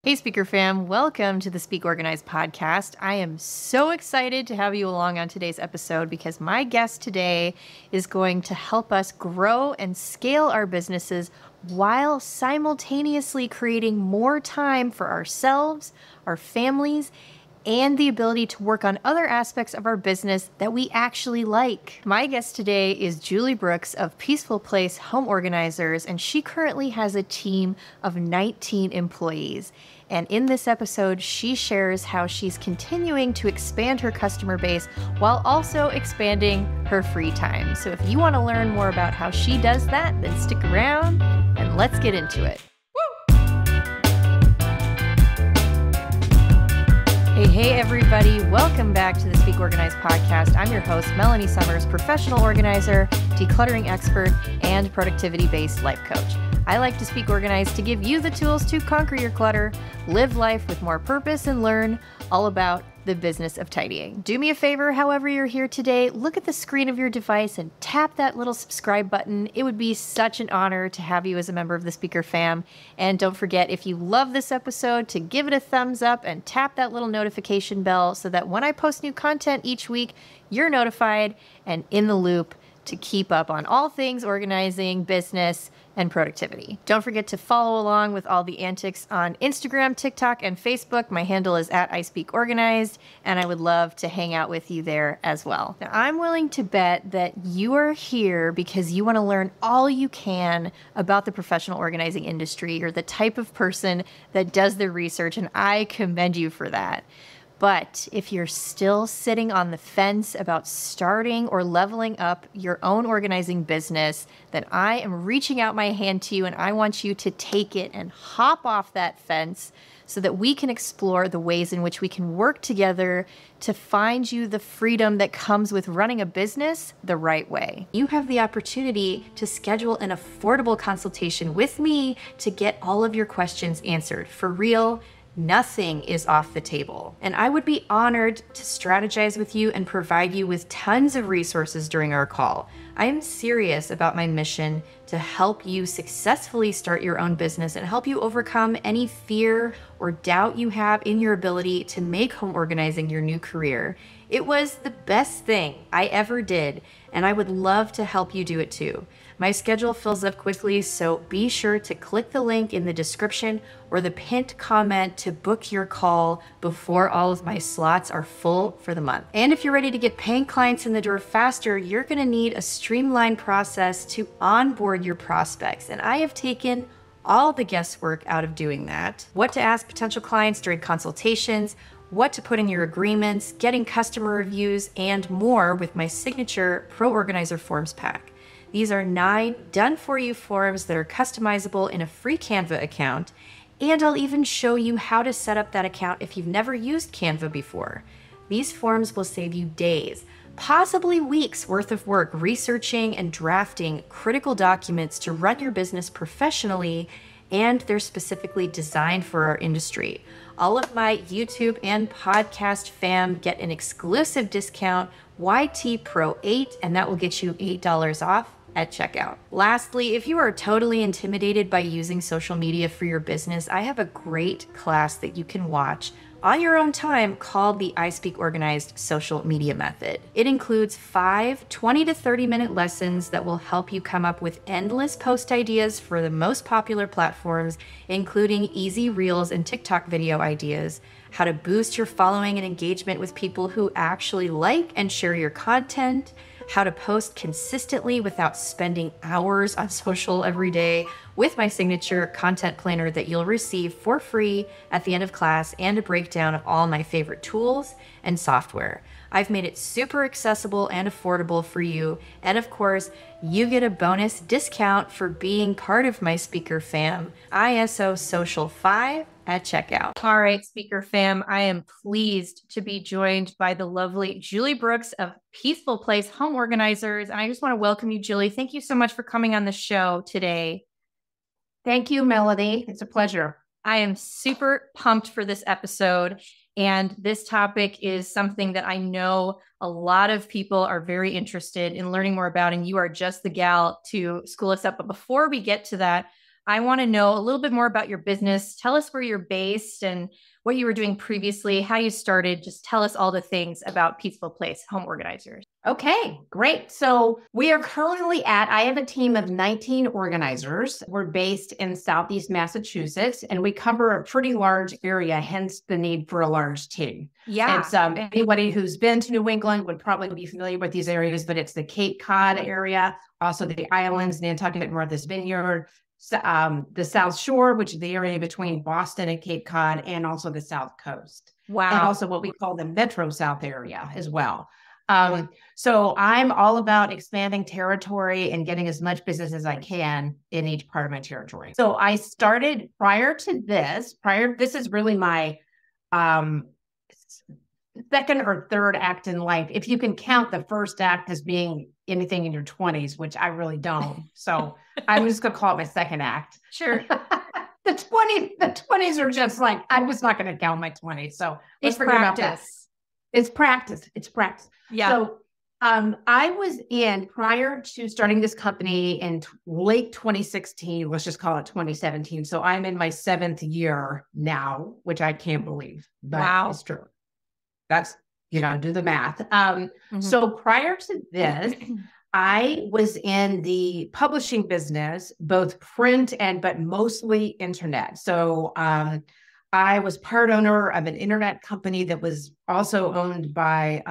Hey, Speaker Fam, welcome to the Speak Organized podcast. I am so excited to have you along on today's episode because my guest today is going to help us grow and scale our businesses while simultaneously creating more time for ourselves, our families, and the ability to work on other aspects of our business that we actually like. My guest today is Julie Brooks of Peaceful Place Home Organizers, and she currently has a team of 19 employees. And in this episode, she shares how she's continuing to expand her customer base while also expanding her free time. So if you want to learn more about how she does that, then stick around and let's get into it. Hey, everybody. Welcome back to the Speak Organized podcast. I'm your host, Melanie Summers, professional organizer, decluttering expert, and productivity-based life coach. I like to speak organized to give you the tools to conquer your clutter, live life with more purpose, and learn all about the business of tidying. Do me a favor, however you're here today, look at the screen of your device and tap that little subscribe button. It would be such an honor to have you as a member of the Speaker Fam. And don't forget, if you love this episode, to give it a thumbs up and tap that little notification bell so that when I post new content each week, you're notified and in the loop to keep up on all things organizing, business, and productivity. Don't forget to follow along with all the antics on Instagram, TikTok, and Facebook. My handle is @ISpeakOrganized, and I would love to hang out with you there as well. Now, I'm willing to bet that you are here because you want to learn all you can about the professional organizing industry. You're the type of person that does the research, and I commend you for that. But if you're still sitting on the fence about starting or leveling up your own organizing business, then I am reaching out my hand to you and I want you to take it and hop off that fence so that we can explore the ways in which we can work together to find you the freedom that comes with running a business the right way. You have the opportunity to schedule an affordable consultation with me to get all of your questions answered for real. Nothing is off the table. And I would be honored to strategize with you and provide you with tons of resources during our call. I am serious about my mission to help you successfully start your own business and help you overcome any fear or doubt you have in your ability to make home organizing your new career. It was the best thing I ever did, and I would love to help you do it too. My schedule fills up quickly, so be sure to click the link in the description or the pinned comment to book your call before all of my slots are full for the month. And if you're ready to get paying clients in the door faster, you're going to need a streamlined process to onboard your prospects. And I have taken all the guesswork out of doing that. What to ask potential clients during consultations, what to put in your agreements, getting customer reviews, and more with my signature Pro Organizer Forms pack. These are 9 done-for-you forms that are customizable in a free Canva account, and I'll even show you how to set up that account if you've never used Canva before. These forms will save you days, possibly weeks worth of work researching and drafting critical documents to run your business professionally, and they're specifically designed for our industry. All of my YouTube and podcast fam get an exclusive discount, YT Pro 8, and that will get you $8 off at checkout. Lastly, if you are totally intimidated by using social media for your business, I have a great class that you can watch on your own time called the I Speak Organized Social Media Method. It includes 5 20 to 30 minute lessons that will help you come up with endless post ideas for the most popular platforms, including easy Reels and TikTok video ideas, how to boost your following and engagement with people who actually like and share your content, how to post consistently without spending hours on social every day, with my signature content planner that you'll receive for free at the end of class, and a breakdown of all my favorite tools and software. I've made it super accessible and affordable for you. And of course, you get a bonus discount for being part of my Speaker Fam, ISO Social 5 at checkout. All right, Speaker Fam, I am pleased to be joined by the lovely Julie Brooks of Peaceful Place Home Organizers. And I just want to welcome you, Julie. Thank you so much for coming on the show today. Thank you, Melanie. It's a pleasure. I am super pumped for this episode. And this topic is something that I know a lot of people are very interested in learning more about, and you are just the gal to school us up. But before we get to that, I want to know a little bit more about your business. Tell us where you're based and what you were doing previously, how you started. Just tell us all the things about Peaceful Place Home Organizers. Okay, great. So we are currently I have a team of 19 organizers. We're based in Southeast Massachusetts, and we cover a pretty large area, hence the need for a large team. Yeah. And anybody who's been to New England would probably be familiar with these areas, but it's the Cape Cod area, also the islands, Nantucket, Martha's Vineyard, the South Shore, which is the area between Boston and Cape Cod, and also the South Coast. Wow. And also what we call the Metro South area as well. So I'm all about expanding territory and getting as much business as I can in each part of my territory. So I started this is really my second or third act in life. If you can count the first act as being anything in your 20s, which I really don't. So I'm just going to call it my second act. Sure. The 20s are just like, I'm just not going to count my 20s. So let's forget about that. It's practice. Yeah. So I was prior to starting this company in late 2016, let's just call it 2017. So I'm in my 7th year now, which I can't believe, but wow. It's true. That's, do the math. So prior to this, I was in the publishing business, both print but mostly internet. So I was part owner of an internet company that was also owned by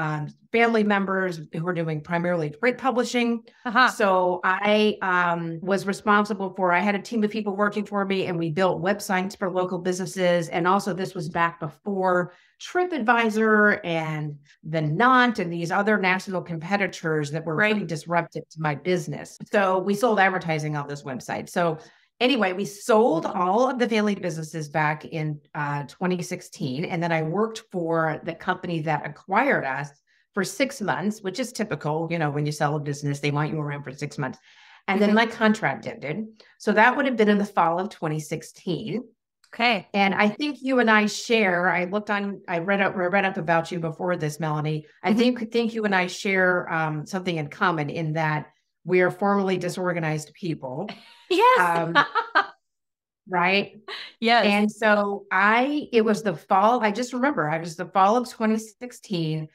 family members who were doing primarily print publishing. So I was responsible I had a team of people working for me, and we built websites for local businesses. And also this was back before TripAdvisor and the Knot and these other national competitors that were pretty disruptive to my business. So we sold advertising on this website. So anyway, we sold all of the family businesses back in 2016. And then I worked for the company that acquired us for 6 months, which is typical. When you sell a business, they want you around for 6 months. And then my contract ended. So that would have been in the fall of 2016. Okay. And I think you and I share, I read up about you before this, Melanie. I think you and I share something in common in that we are formerly disorganized people. Yes. Right? Yes. And so it was the fall of 2016.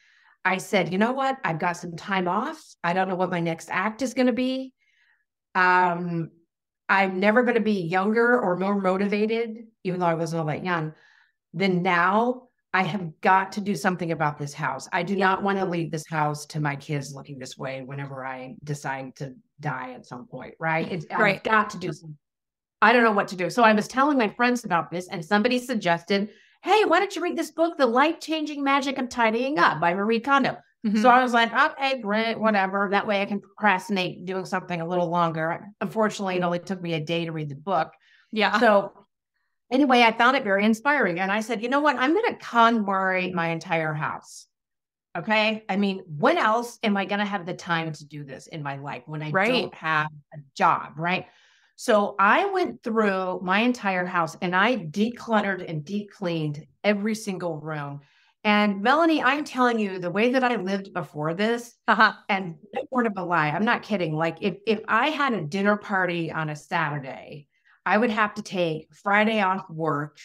I said, you know what? I've got some time off. I don't know what my next act is going to be. I'm never going to be younger or more motivated, even though I wasn't all that young, than now. I have got to do something about this house. I do not want to leave this house to my kids looking this way whenever I decide to die at some point, right? I've got to do something. I don't know what to do. So I was telling my friends about this, and somebody suggested, hey, why don't you read this book, The Life-Changing Magic of Tidying Up by Marie Kondo. So I was like, okay, great, whatever. That way I can procrastinate doing something a little longer. Unfortunately, it only took me a day to read the book. Yeah. So anyway, I found it very inspiring. And I said, you know what? I'm going to KonMari my entire house. Okay. I mean, when else am I going to have the time to do this in my life when I don't have a job? Right. So I went through my entire house and I decluttered and deep cleaned every single room. And Melanie, I'm telling you, the way that I lived before this, and no word of a lie, I'm not kidding. Like if I had a dinner party on a Saturday, I would have to take Friday off work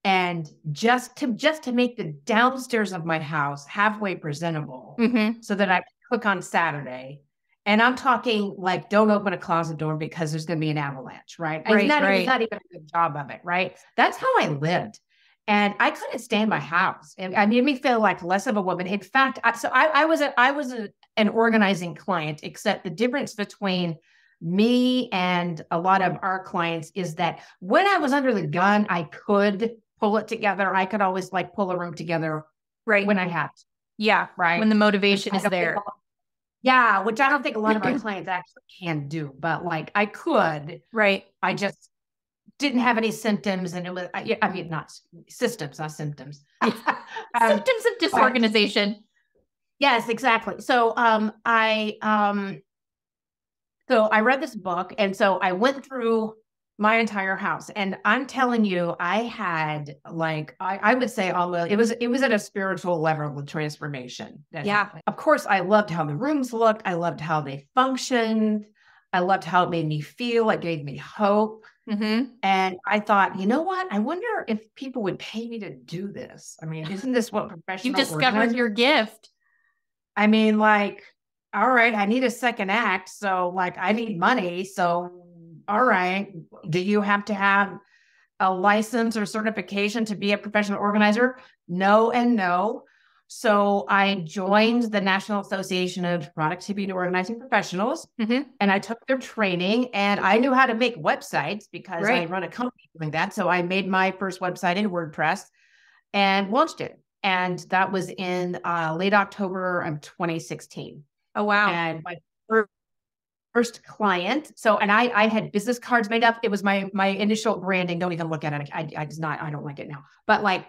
and just to make the downstairs of my house halfway presentable so that I could cook on Saturday. And I'm talking like, don't open a closet door because there's going to be an avalanche, right? It's not even a good job of it, right? That's how I lived. And I couldn't stand my house. It made me feel like less of a woman. In fact, I was an organizing client, except the difference between me and a lot of our clients is that when I was under the gun, I could pull it together. I could always pull a room together when I had to. Yeah. Right. When the motivation is there. Yeah. Which I don't think a lot of our clients actually can do, but I could. Right. I just didn't have any symptoms, and it was, not systems, not symptoms. Symptoms of disorganization. Yes, exactly. So, I read this book, and so I went through my entire house, and I'm telling you, I had I would say almost, it was at a spiritual level of transformation. Of course, I loved how the rooms looked. I loved how they functioned. I loved how it made me feel. It gave me hope. And I thought, you know what? I wonder if people would pay me to do this. I mean, isn't this what professional You discovered your gift. I mean, like, all right, I need a second act. So like, I need money. So, all right. Do you have to have a license or certification to be a professional organizer? No and no. So I joined the National Association of Productivity and Organizing Professionals, and I took their training, and I knew how to make websites because I run a company doing that. So I made my first website in WordPress and launched it. And that was in late October of 2016. Oh, wow. And my first client. So, and I had business cards made up. It was my initial branding. Don't even look at it. I don't like it now, but like,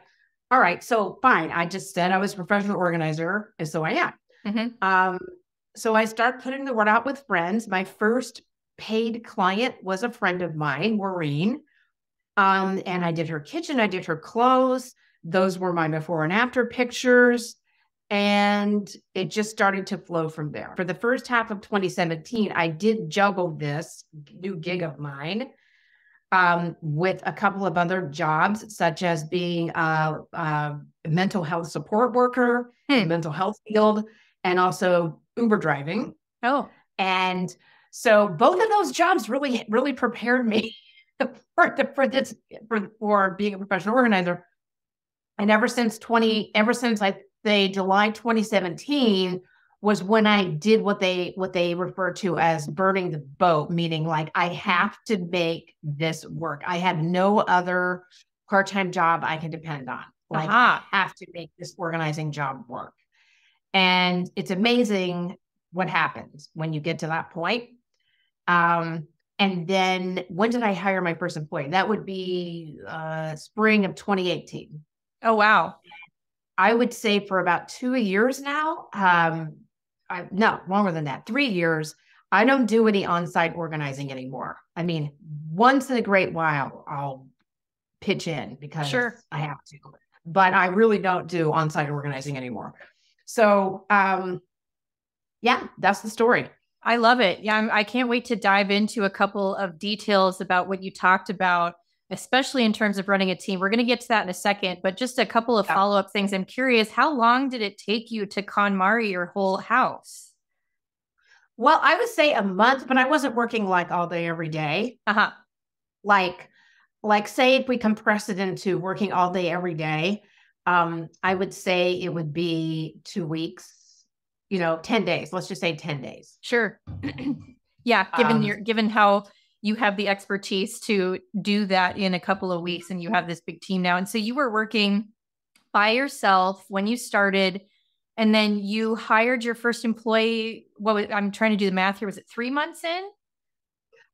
all right, so fine. I just said I was a professional organizer. And so I am. So I started putting the word out with friends. My first paid client was a friend of mine, Maureen. And I did her kitchen. I did her clothes. Those were my before and after pictures. And it just started to flow from there. For the first half of 2017, I did juggle this new gig of mine with a couple of other jobs, such as being a mental health support worker, mental health field, and also Uber driving. Oh, and so both of those jobs really prepared me for being a professional organizer. And ever since I'd say July 2017 was when I did what they refer to as burning the boat, meaning like I have to make this work. I have no other part-time job I can depend on. Like I have to make this organizing job work. And it's amazing what happens when you get to that point. And then when did I hire my first employee? That would be spring of 2018. Oh, wow. I would say for about 2 years now, no, longer than that, 3 years, I don't do any on-site organizing anymore. I mean, once in a great while, I'll pitch in because I have to, but I really don't do on-site organizing anymore. So, yeah, that's the story. I love it. Yeah, I can't wait to dive into a couple of details about what you talked about, especially in terms of running a team. We're going to get to that in a second, but just a couple of follow-up things. I'm curious, how long did it take you to KonMari your whole house? Well, I would say a month, but I wasn't working like all day, every day. Like say if we compress it into working all day, every day, I would say it would be 2 weeks, 10 days. Let's just say 10 days. Sure. Yeah. Given how you have the expertise to do that in a couple of weeks and you have this big team now. And so you were working by yourself when you started, and then you hired your first employee. I'm trying to do the math here. Was it 3 months in?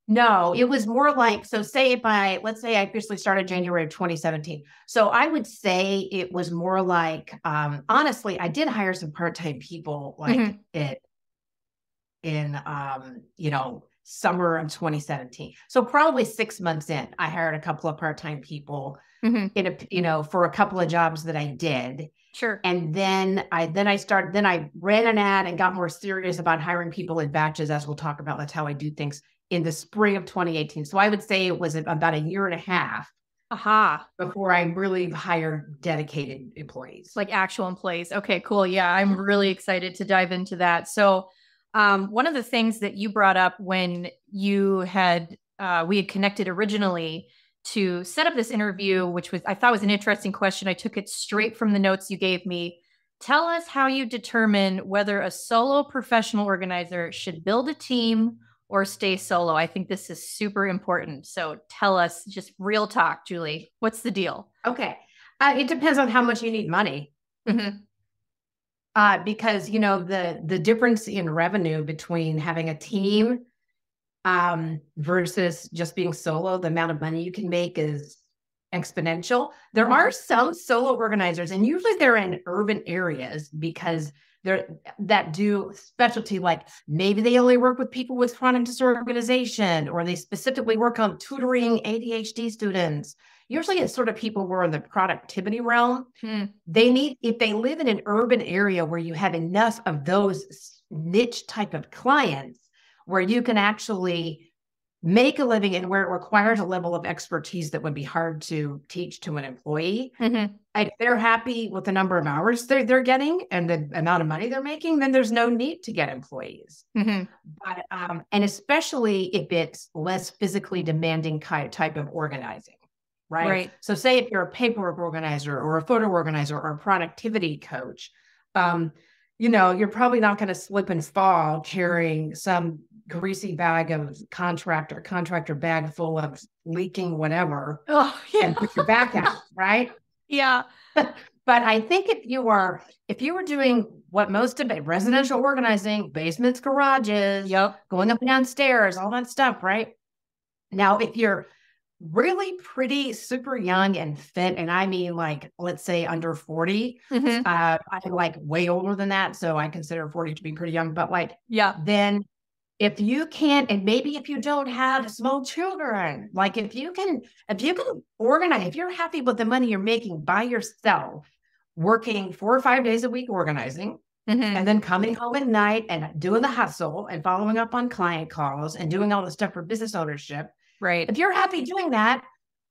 No, it was more like, let's say I officially started January of 2017. So I would say it was more like, honestly, I did hire some part-time people like in summer of 2017. So probably 6 months in, I hired a couple of part-time people for a couple of jobs that I did. Sure. And then I ran an ad and got more serious about hiring people in batches, as we'll talk about. That's how I do things, in the spring of 2018. So I would say it was about a year and a half before I really hired dedicated employees. Like actual employees. Okay, cool. Yeah, I'm really excited to dive into that. So one of the things that you brought up when we had connected originally to set up this interview, which I thought was an interesting question. I took it straight from the notes you gave me. Tell us how you determine whether a solo professional organizer should build a team or stay solo. I think this is super important. So tell us, just real talk, Julie, what's the deal? Okay. It depends on how much you need money. Because, the difference in revenue between having a team versus just being solo, the amount of money you can make is exponential. There are some solo organizers, and usually they're in urban areas because that do specialty, like maybe they only work with people with chronic disorganization, or they specifically work on tutoring ADHD students. Usually it's sort of people who are in the productivity realm. If they live in an urban area where you have enough of those niche type of clients where you can actually make a living and where it requires a level of expertise that would be hard to teach to an employee. If they're happy with the number of hours they're getting and the amount of money they're making, then there's no need to get employees. But, and especially if it's less physically demanding type of organizing, right? So say if you're a paperwork organizer or a photo organizer or a productivity coach, you know, you're probably not going to slip and fall carrying some greasy bag of contractor bag full of leaking whatever and put your back out, right? Yeah. But I think if you were doing what most of it, residential organizing, basements, garages, going up and downstairs, all that stuff, right? Now, if you're really pretty super young and fit, and I mean like, let's say under 40, I'm like way older than that. So I consider 40 to be pretty young, but like, then if you can't, and maybe if you don't have small children, like if you can organize, if you're happy with the money you're making by yourself, working 4 or 5 days a week organizing, and then coming home at night and doing the hustle and following up on client calls and doing all the stuff for business ownership. Right. If you're happy doing that,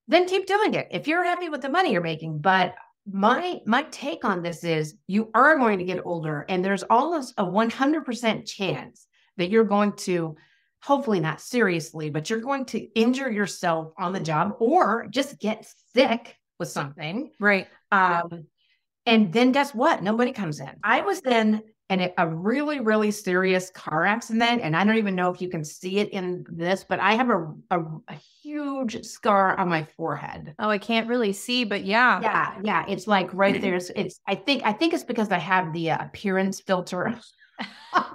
then keep doing it. If you're happy with the money you're making. But my take on this is you are going to get older, and there's almost a 100% chance that you're going to, hopefully not seriously, but you're going to injure yourself on the job or just get sick with something. Right. And then guess what? Nobody comes in. I was then in a really, really serious car accident. And I don't even know if you can see it in this, but I have a huge scar on my forehead. Oh, I can't really see, but yeah. Yeah. It's like right there. I think it's because I have the appearance filter.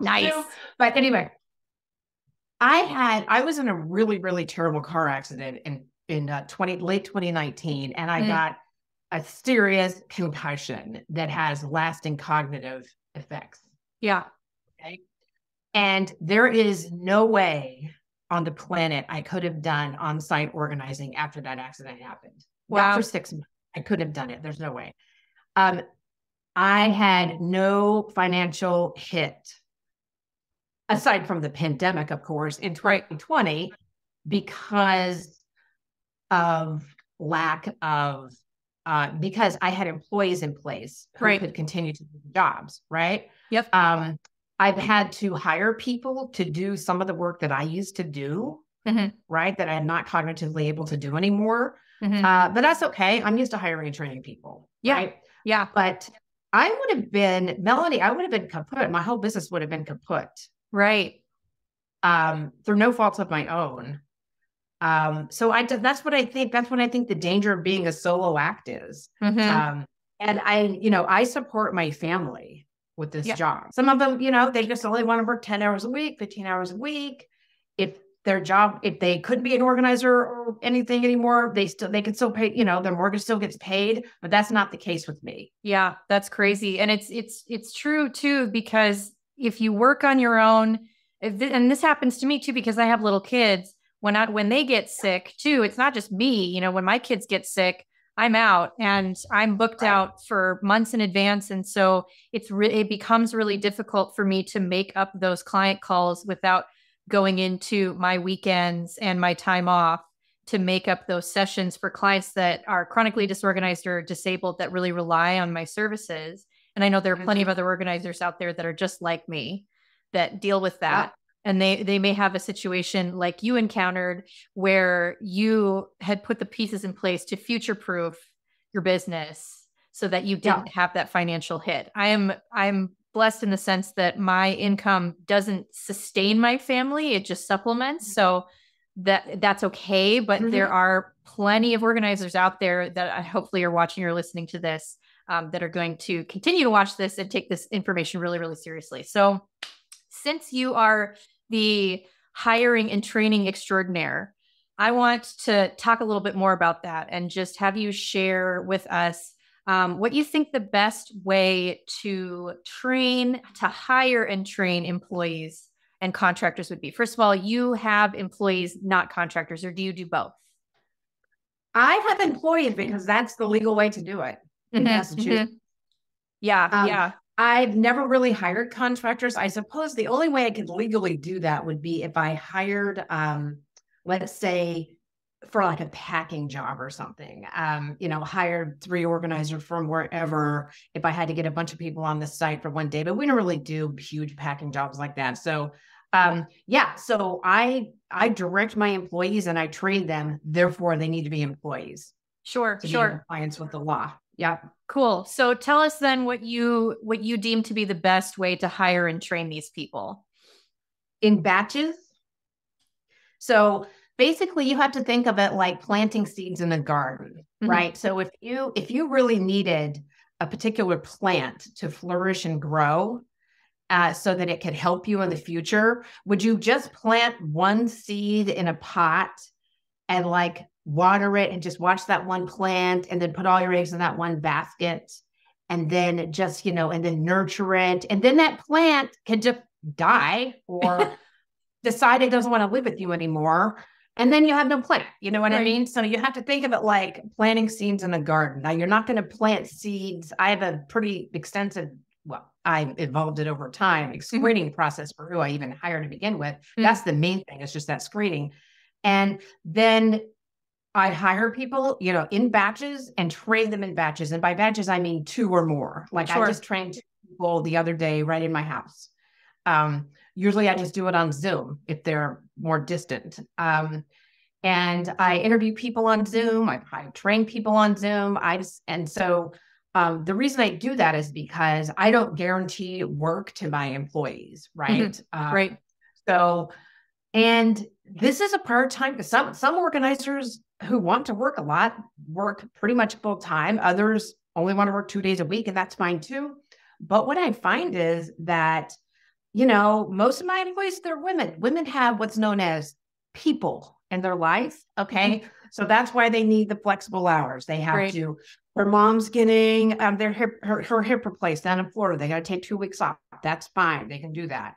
Nice. But anyway, I was in a really, really terrible car accident in late 2019, and I got a serious concussion that has lasting cognitive effects. Yeah. Okay. And there is no way on the planet I could have done on-site organizing after that accident happened. Wow. Not for 6 months. I could have done it. There's no way. I had no financial hit aside from the pandemic, of course, in 2020 because of lack of, because I had employees in place who could continue to do jobs, right? Yep. I've had to hire people to do some of the work that I used to do, right? That I'm not cognitively able to do anymore. But that's okay. I'm used to hiring and training people. Yeah. Right? Yeah. But I would have been, Melanie, I would have been kaput. My whole business would have been kaput. Right. Through no fault of my own. So that's what I think the danger of being a solo act is. And I support my family with this job. Some of them, they just only want to work 10 hours a week, 15 hours a week. If they couldn't be an organizer or anything anymore, they could still pay, their mortgage still gets paid, but that's not the case with me. Yeah, that's crazy. And it's true too, because if you work on your own, and this happens to me too, because I have little kids, when they get sick too, it's not just me, when my kids get sick, I'm out and I'm booked out for months in advance. And so it becomes really difficult for me to make up those client calls without going into my weekends and my time off to make up those sessions for clients that are chronically disorganized or disabled that really rely on my services. And I know there are plenty of other organizers out there that are just like me that deal with that. And they may have a situation like you encountered where you had put the pieces in place to future-proof your business so that you didn't have that financial hit. I'm blessed in the sense that my income doesn't sustain my family. It just supplements. So that's okay. But there are plenty of organizers out there that hopefully are watching or listening to this that are going to continue to watch this and take this information really, really seriously. So since you are the hiring and training extraordinaire, I want to talk a little bit more about that and just have you share with us what you think the best way to hire and train employees and contractors would be. First of all, you have employees, not contractors, or do you do both? I have employees because that's the legal way to do it in Massachusetts. Yeah. I've never really hired contractors. I suppose the only way I could legally do that would be if I hired let's say for like a packing job or something, hired 3 organizers from wherever if I had to get a bunch of people on the site for one day, but we don't really do huge packing jobs like that. So so I direct my employees and I train them, therefore they need to be employees. Sure. To be in compliance with the law. Yeah. Cool. So tell us then what you deem to be the best way to hire and train these people. In batches. So basically you have to think of it like planting seeds in a garden, right? So if you really needed a particular plant to flourish and grow so that it could help you in the future, would you just plant one seed in a pot and like water it and just watch that one plant and then put all your eggs in that one basket and then just, and then nurture it. And then that plant can just die or decide it doesn't want to live with you anymore. And then you have no plant, you know what I mean? So you have to think of it like planting seeds in a garden. Now you're not going to plant seeds. I have a pretty extensive, I evolved it over time, screening process for who I even hire to begin with. That's the main thing. It's just that screening. And then I hire people, in batches and train them in batches. And by batches, I mean 2 or more. Like I just trained 2 people the other day right in my house. Usually I just do it on Zoom if they're more distant. And I interview people on Zoom. I train people on Zoom. The reason I do that is because I don't guarantee work to my employees, right? Right. So, and this is a part-time, some organizers who want to work a lot, work pretty much full time. Others only want to work 2 days a week, and that's fine too. But what I find is that, most of my employees, they're women. Women have what's known as people in their life. Okay. So that's why they need the flexible hours. They have to, her mom's getting her hip replaced down in Florida. They got to take 2 weeks off. That's fine. They can do that.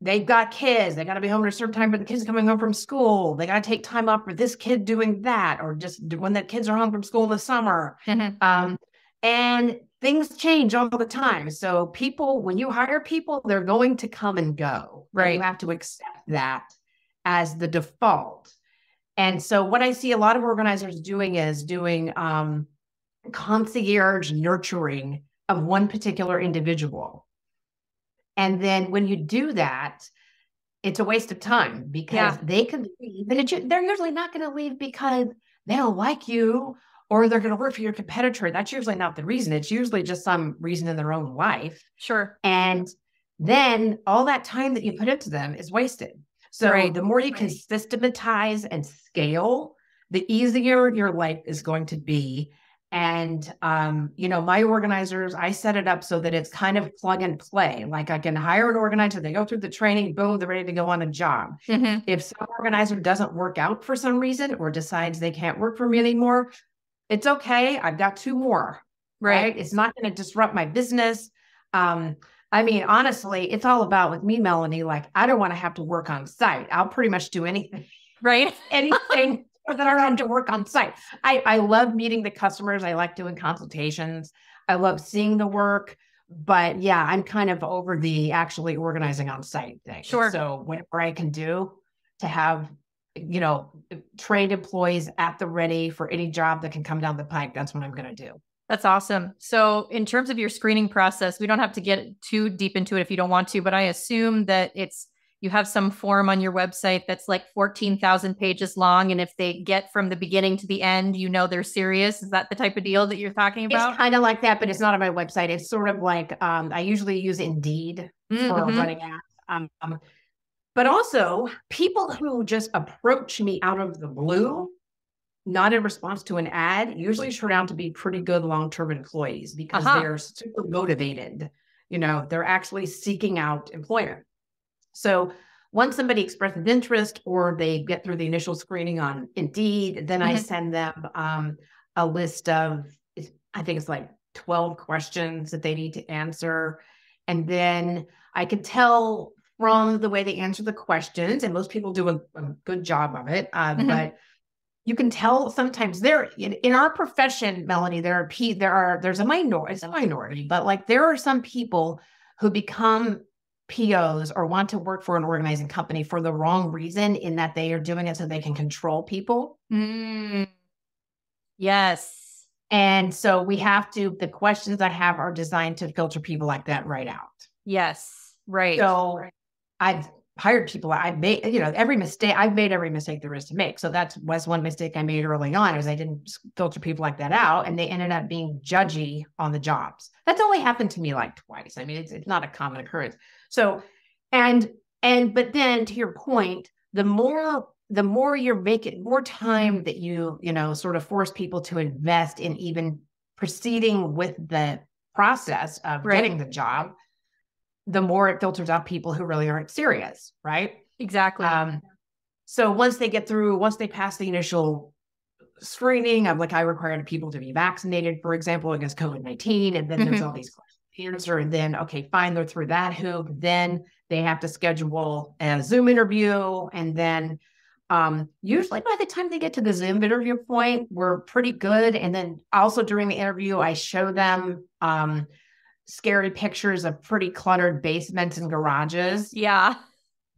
They've got kids. They got to be home at a certain time, but the kids coming home from school. They got to take time off for this kid doing that, or just when the kids are home from school in the summer. And things change all the time. So when you hire people, they're going to come and go. Right. You have to accept that as the default. And so what I see a lot of organizers doing is concierge nurturing of one particular individual. And then when you do that, it's a waste of time because they can leave, but they're usually not going to leave because they don't like you or they're going to work for your competitor. That's usually not the reason. It's usually just some reason in their own life. Sure. And then all that time that you put into them is wasted. So the more you can systematize and scale, the easier your life is going to be. And, my organizers, I set it up so that it's kind of plug and play. Like I can hire an organizer, they go through the training, boom, they're ready to go on a job. If some organizer doesn't work out for some reason or decides they can't work for me anymore, it's okay. I've got 2 more, right? It's not going to disrupt my business. Honestly, it's all about with me, Melanie, like I don't want to have to work on site. I'll pretty much do anything, anything that I have to work on site. I love meeting the customers. I like doing consultations. I love seeing the work, but I'm kind of over the actually organizing on site thing. Sure. So whatever I can do to have, trained employees at the ready for any job that can come down the pike, that's what I'm going to do. That's awesome. So in terms of your screening process, we don't have to get too deep into it if you don't want to, but I assume that you have some form on your website that's like 14,000 pages long. And if they get from the beginning to the end, they're serious. Is that the type of deal that you're talking about? It's kind of like that, but it's not on my website. It's sort of like, I usually use Indeed for running ads. But also people who just approach me out of the blue, not in response to an ad, usually turn out to be pretty good long-term employees because they're super motivated. They're actually seeking out employment. So once somebody expresses interest or they get through the initial screening on Indeed, then I send them a list of, I think it's like 12 questions that they need to answer. And then I can tell from the way they answer the questions, and most people do a good job of it, but you can tell sometimes in our profession, Melanie, there's a minority, but like there are some people who become POs or want to work for an organizing company for the wrong reason, in that they are doing it so they can control people. Yes. And so the questions I have are designed to filter people like that right out. Yes. Right. So I've hired people. I've made, every mistake there is to make. So that was one mistake I made early on, is I didn't filter people like that out, and they ended up being judgy on the jobs. That's only happened to me like twice. I mean, it's not a common occurrence. So, but then to your point, the more you're making, more time that you sort of force people to invest in even proceeding with the process of getting the job, the more it filters out people who really aren't serious, right? Exactly. So once they pass the initial screening of, like, I required people to be vaccinated, for example, against COVID-19, and then there's all these questions to answer, and then, okay, fine, they're through that hoop. Then they have to schedule a Zoom interview, and then usually by the time they get to the Zoom interview point, we're pretty good. And then also during the interview, I show them scary pictures of pretty cluttered basements and garages. Yeah.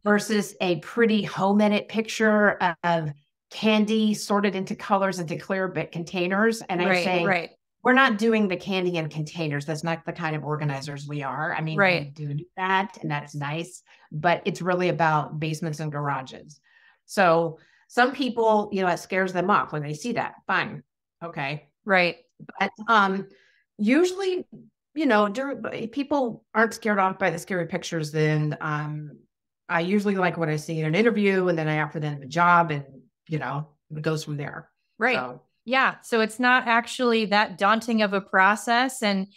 Versus a pretty home edit picture of candy sorted into colors into clear bit containers. And I say, we're not doing the candy in containers. That's not the kind of organizers we are. I mean, we do that, and that's nice, but it's really about basements and garages. So some people, it scares them off when they see that. Fine. Okay. Right. But usually, people aren't scared off by the scary pictures. Then I usually like what I see in an interview, and then I offer them a job, and it goes from there. Right. So, yeah. So it's not actually that daunting of a process. And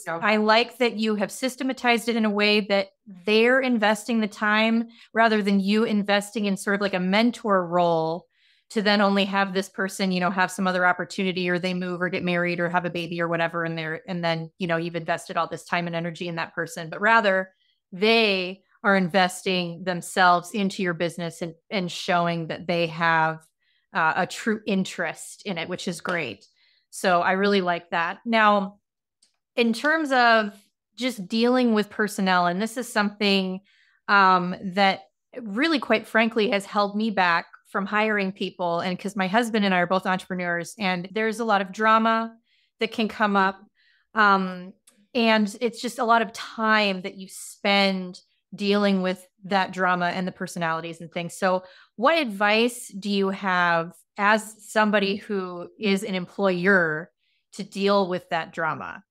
I like that you have systematized it in a way that they're investing the time rather than you investing in sort of like a mentor role to then only have this person, have some other opportunity, or they move or get married or have a baby or whatever. And then, you've invested all this time and energy in that person, but rather they are investing themselves into your business and showing that they have a true interest in it, which is great. So I really like that. Now, in terms of just dealing with personnel, and this is something that really, quite frankly, has held me back from hiring people. And because my husband and I are both entrepreneurs, and there's a lot of drama that can come up. And it's just a lot of time that you spend dealing with that drama and the personalities and things. So what advice do you have as somebody who is an employer to deal with that drama?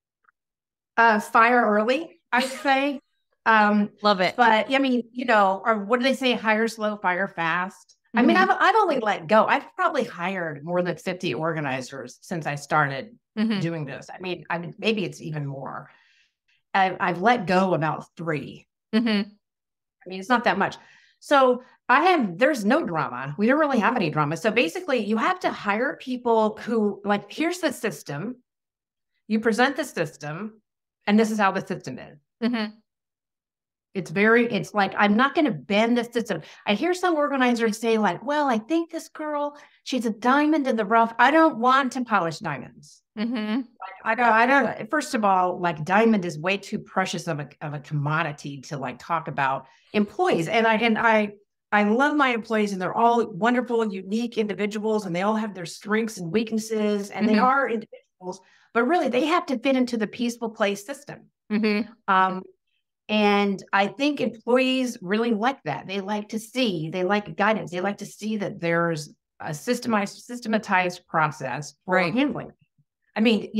Fire early, I'd say. Love it. But I mean, or what do they say? Hire slow, fire fast. I mean, I've only let go. I've probably hired more than 50 organizers since I started doing this. I mean, maybe it's even more. I've let go about 3. I mean, it's not that much. So there's no drama. We don't really have any drama. So basically you have to hire people who, like, here's the system. You present the system, and this is how the system is. It's like, I'm not going to bend the system. I hear some organizers say, like, well, I think this girl, she's a diamond in the rough. I don't want to polish diamonds. I don't. First of all, like, diamond is way too precious of a commodity to, like, talk about employees. And I love my employees, and they're all wonderful and unique individuals, and they all have their strengths and weaknesses, and they are individuals, but really they have to fit into the Peaceful Place system. And I think employees really like that. They like guidance. They like to see that there's a systematized process for handling. I mean,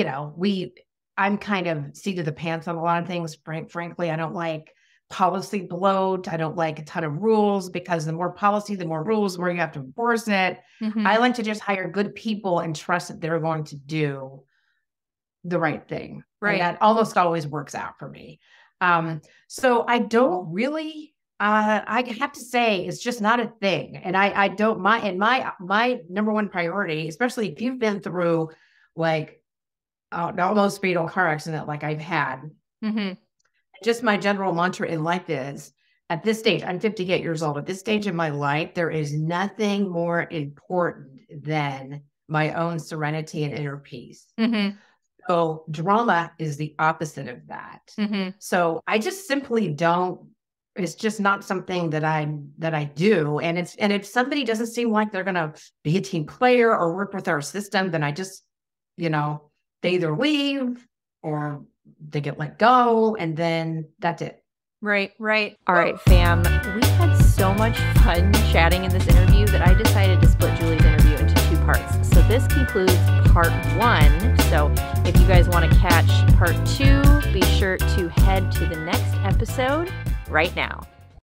I'm kind of seat of the pants on a lot of things. Frankly, I don't like policy bloat. I don't like a ton of rules, because the more policy, the more rules, the more you have to enforce it. I like to just hire good people and trust that they're going to do the right thing. And that almost always works out for me. So I don't really, I have to say, it's just not a thing. And I don't mind. And my number one priority, especially if you've been through, like, almost fatal car accident like I've had, just my general mantra in life is, at this stage, I'm 58 years old. At this stage in my life, there is nothing more important than my own serenity and inner peace. So drama is the opposite of that. So I just simply don't It's just not something that I do. And if somebody doesn't seem like they're going to be a team player or work with our system, then I just, they either leave or they get let go, and then that's it. Right. All right, fam. We had so much fun chatting in this interview that I decided to split Julie's interview into 2 parts. So this concludes part 1. So if you guys want to catch part 2, be sure to head to the next episode right now.